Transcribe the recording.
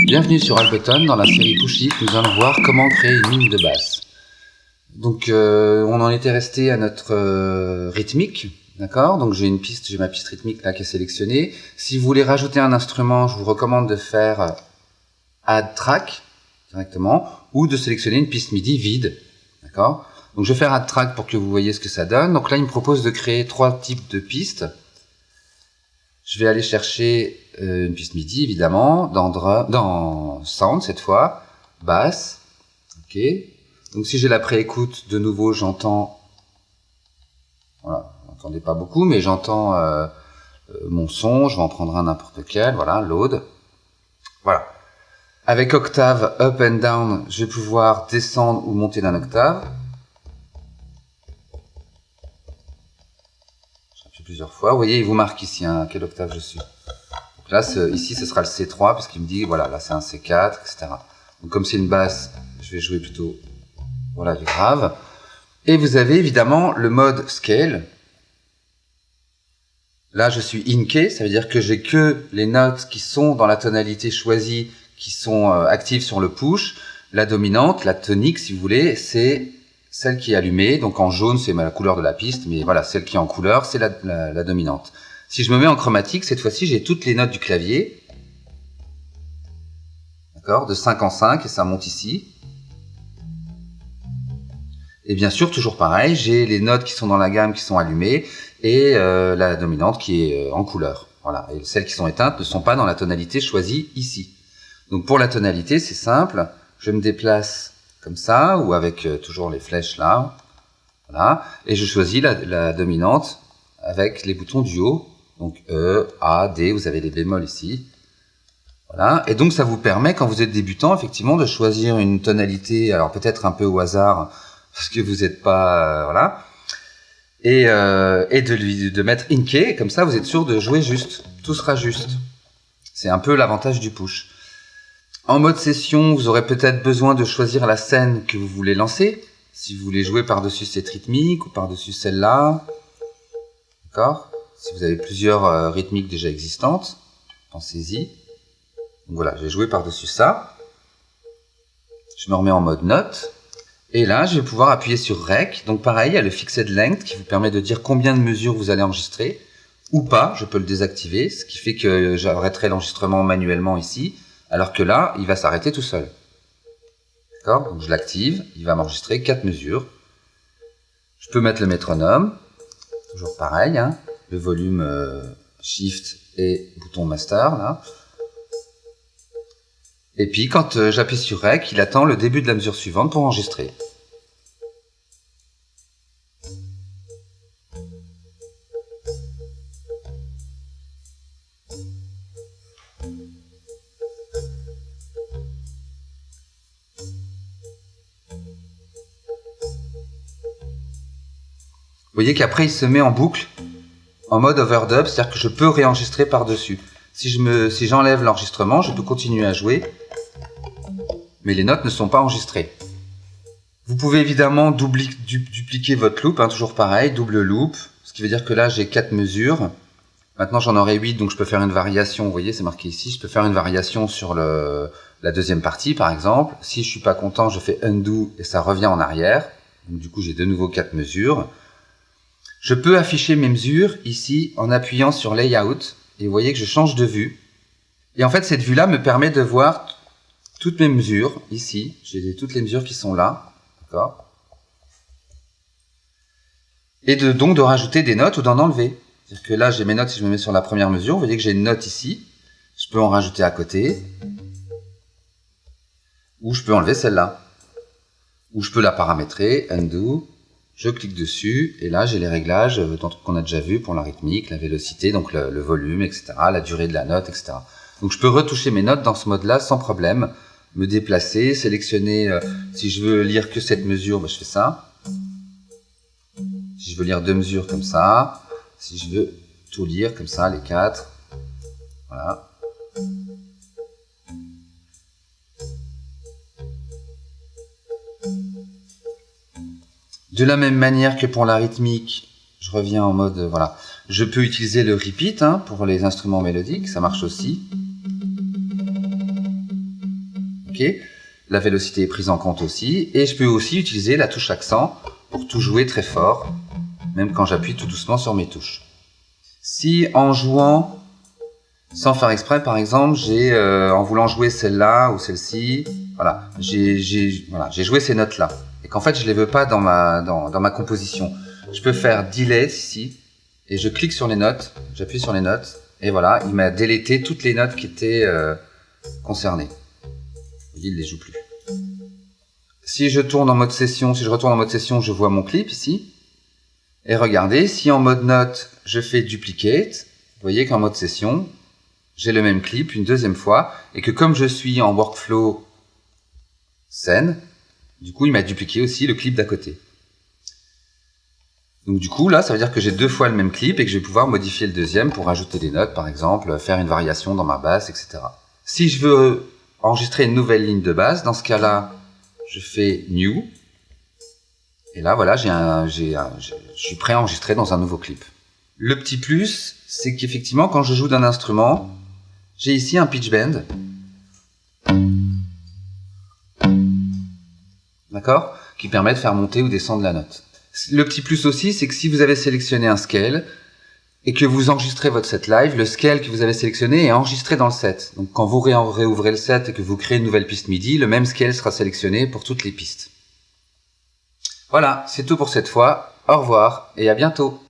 Bienvenue sur Ableton, dans la série Push It, nous allons voir comment créer une ligne de basse. Donc on en était resté à notre rythmique, d'accord? Donc j'ai ma piste rythmique là qui est sélectionnée. Si vous voulez rajouter un instrument, je vous recommande de faire Add Track directement, ou de sélectionner une piste MIDI vide, d'accord? Donc je vais faire Add Track pour que vous voyez ce que ça donne. Donc là il me propose de créer 3 types de pistes. Je vais aller chercher une piste MIDI, évidemment, dans Sound cette fois, basse, ok. Donc si j'ai la préécoute, de nouveau j'entends, voilà, vous n'entendez pas beaucoup, mais j'entends mon son, je vais en prendre un n'importe quel, voilà, load. Voilà. Avec octave, up and down, je vais pouvoir descendre ou monter d'un octave. Plusieurs fois. Vous voyez, il vous marque ici à quelle octave je suis. Donc là, ici, ce sera le C3, parce qu'il me dit, voilà, là c'est un C4, etc. Donc comme c'est une basse, je vais jouer plutôt, voilà, du grave. Et vous avez évidemment le mode scale. Là, je suis in key, ça veut dire que j'ai que les notes qui sont dans la tonalité choisie, qui sont actives sur le push. La dominante, la tonique, si vous voulez, c'est celle qui est allumée, donc en jaune c'est la couleur de la piste, mais voilà, celle qui est en couleur c'est la dominante. Si je me mets en chromatique, cette fois-ci j'ai toutes les notes du clavier, d'accord, de 5 en 5 et ça monte ici. Et bien sûr, toujours pareil, j'ai les notes qui sont dans la gamme qui sont allumées et la dominante qui est en couleur. Voilà, et celles qui sont éteintes ne sont pas dans la tonalité choisie ici. Donc pour la tonalité, c'est simple, je me déplace comme ça, ou avec toujours les flèches là, voilà, et je choisis la dominante avec les boutons du haut, donc E, A, D, vous avez les bémols ici, voilà, et donc ça vous permet, quand vous êtes débutant, effectivement, de choisir une tonalité, alors peut-être un peu au hasard, parce que vous n'êtes pas, voilà, et de mettre in key, comme ça vous êtes sûr de jouer juste, tout sera juste. C'est un peu l'avantage du push. En mode session, vous aurez peut-être besoin de choisir la scène que vous voulez lancer. Si vous voulez jouer par-dessus cette rythmique ou par-dessus celle-là. D'accord? Si vous avez plusieurs rythmiques déjà existantes, pensez-y. Donc voilà, je vais jouer par-dessus ça. Je me remets en mode note. Et là, je vais pouvoir appuyer sur Rec. Donc pareil, il y a le Fixed Length qui vous permet de dire combien de mesures vous allez enregistrer. Ou pas, je peux le désactiver, ce qui fait que j'arrêterai l'enregistrement manuellement ici. Alors que là, il va s'arrêter tout seul. D'accord? Donc je l'active, il va m'enregistrer 4 mesures. Je peux mettre le métronome, toujours pareil, hein, le volume Shift et bouton Master, là. Et puis quand j'appuie sur Rec, il attend le début de la mesure suivante pour enregistrer. Vous voyez qu'après il se met en boucle, en mode overdub, c'est-à-dire que je peux réenregistrer par-dessus. Si j'enlève l'enregistrement, je peux continuer à jouer, mais les notes ne sont pas enregistrées. Vous pouvez évidemment dupliquer votre loop, hein, toujours pareil, double loop, ce qui veut dire que là j'ai 4 mesures. Maintenant j'en aurai 8, donc je peux faire une variation, vous voyez c'est marqué ici, je peux faire une variation sur la deuxième partie par exemple. Si je suis pas content, je fais undo et ça revient en arrière. Donc du coup j'ai de nouveau 4 mesures. Je peux afficher mes mesures ici en appuyant sur Layout et vous voyez que je change de vue. Et en fait cette vue-là me permet de voir toutes mes mesures ici. J'ai toutes les mesures qui sont là, d'accord. Et donc de rajouter des notes ou d'en enlever. C'est-à-dire que là j'ai mes notes, si je me mets sur la première mesure, vous voyez que j'ai une note ici. Je peux en rajouter à côté. Ou je peux enlever celle-là. Ou je peux la paramétrer, undo. Je clique dessus et là j'ai les réglages qu'on a déjà vu pour la rythmique, la vélocité, donc le volume, etc., la durée de la note, etc. Donc je peux retoucher mes notes dans ce mode-là sans problème, me déplacer, sélectionner, si je veux lire que cette mesure, ben, je fais ça. Si je veux lire 2 mesures comme ça, si je veux tout lire comme ça, les 4, voilà. De la même manière que pour la rythmique, je reviens en mode, voilà. Je peux utiliser le repeat hein, pour les instruments mélodiques, ça marche aussi. Ok. La vélocité est prise en compte aussi. Et je peux aussi utiliser la touche accent pour tout jouer très fort, même quand j'appuie tout doucement sur mes touches. Si en jouant, sans faire exprès, par exemple, en voulant jouer celle-là ou celle-ci, voilà, j'ai joué ces notes-là. Et qu'en fait, je les veux pas dans ma composition. Je peux faire delete ici, et je clique sur les notes, j'appuie sur les notes, et voilà, il m'a délété toutes les notes qui étaient concernées. Il les joue plus. Si je retourne en mode session, je vois mon clip ici. Et regardez, si en mode note, je fais duplicate, vous voyez qu'en mode session, j'ai le même clip une deuxième fois, et que comme je suis en workflow scène, du coup, il m'a dupliqué aussi le clip d'à côté. Donc du coup, là, ça veut dire que j'ai 2 fois le même clip et que je vais pouvoir modifier le deuxième pour ajouter des notes, par exemple, faire une variation dans ma basse, etc. Si je veux enregistrer une nouvelle ligne de basse, dans ce cas-là, je fais New. Et là, voilà, je suis prêt à enregistrer dans un nouveau clip. Le petit plus, c'est qu'effectivement, quand je joue d'un instrument, j'ai ici un pitch bend. D'accord ? Qui permet de faire monter ou descendre la note. Le petit plus aussi, c'est que si vous avez sélectionné un scale et que vous enregistrez votre set live, le scale que vous avez sélectionné est enregistré dans le set. Donc quand vous réouvrez le set et que vous créez une nouvelle piste MIDI, le même scale sera sélectionné pour toutes les pistes. Voilà, c'est tout pour cette fois. Au revoir et à bientôt.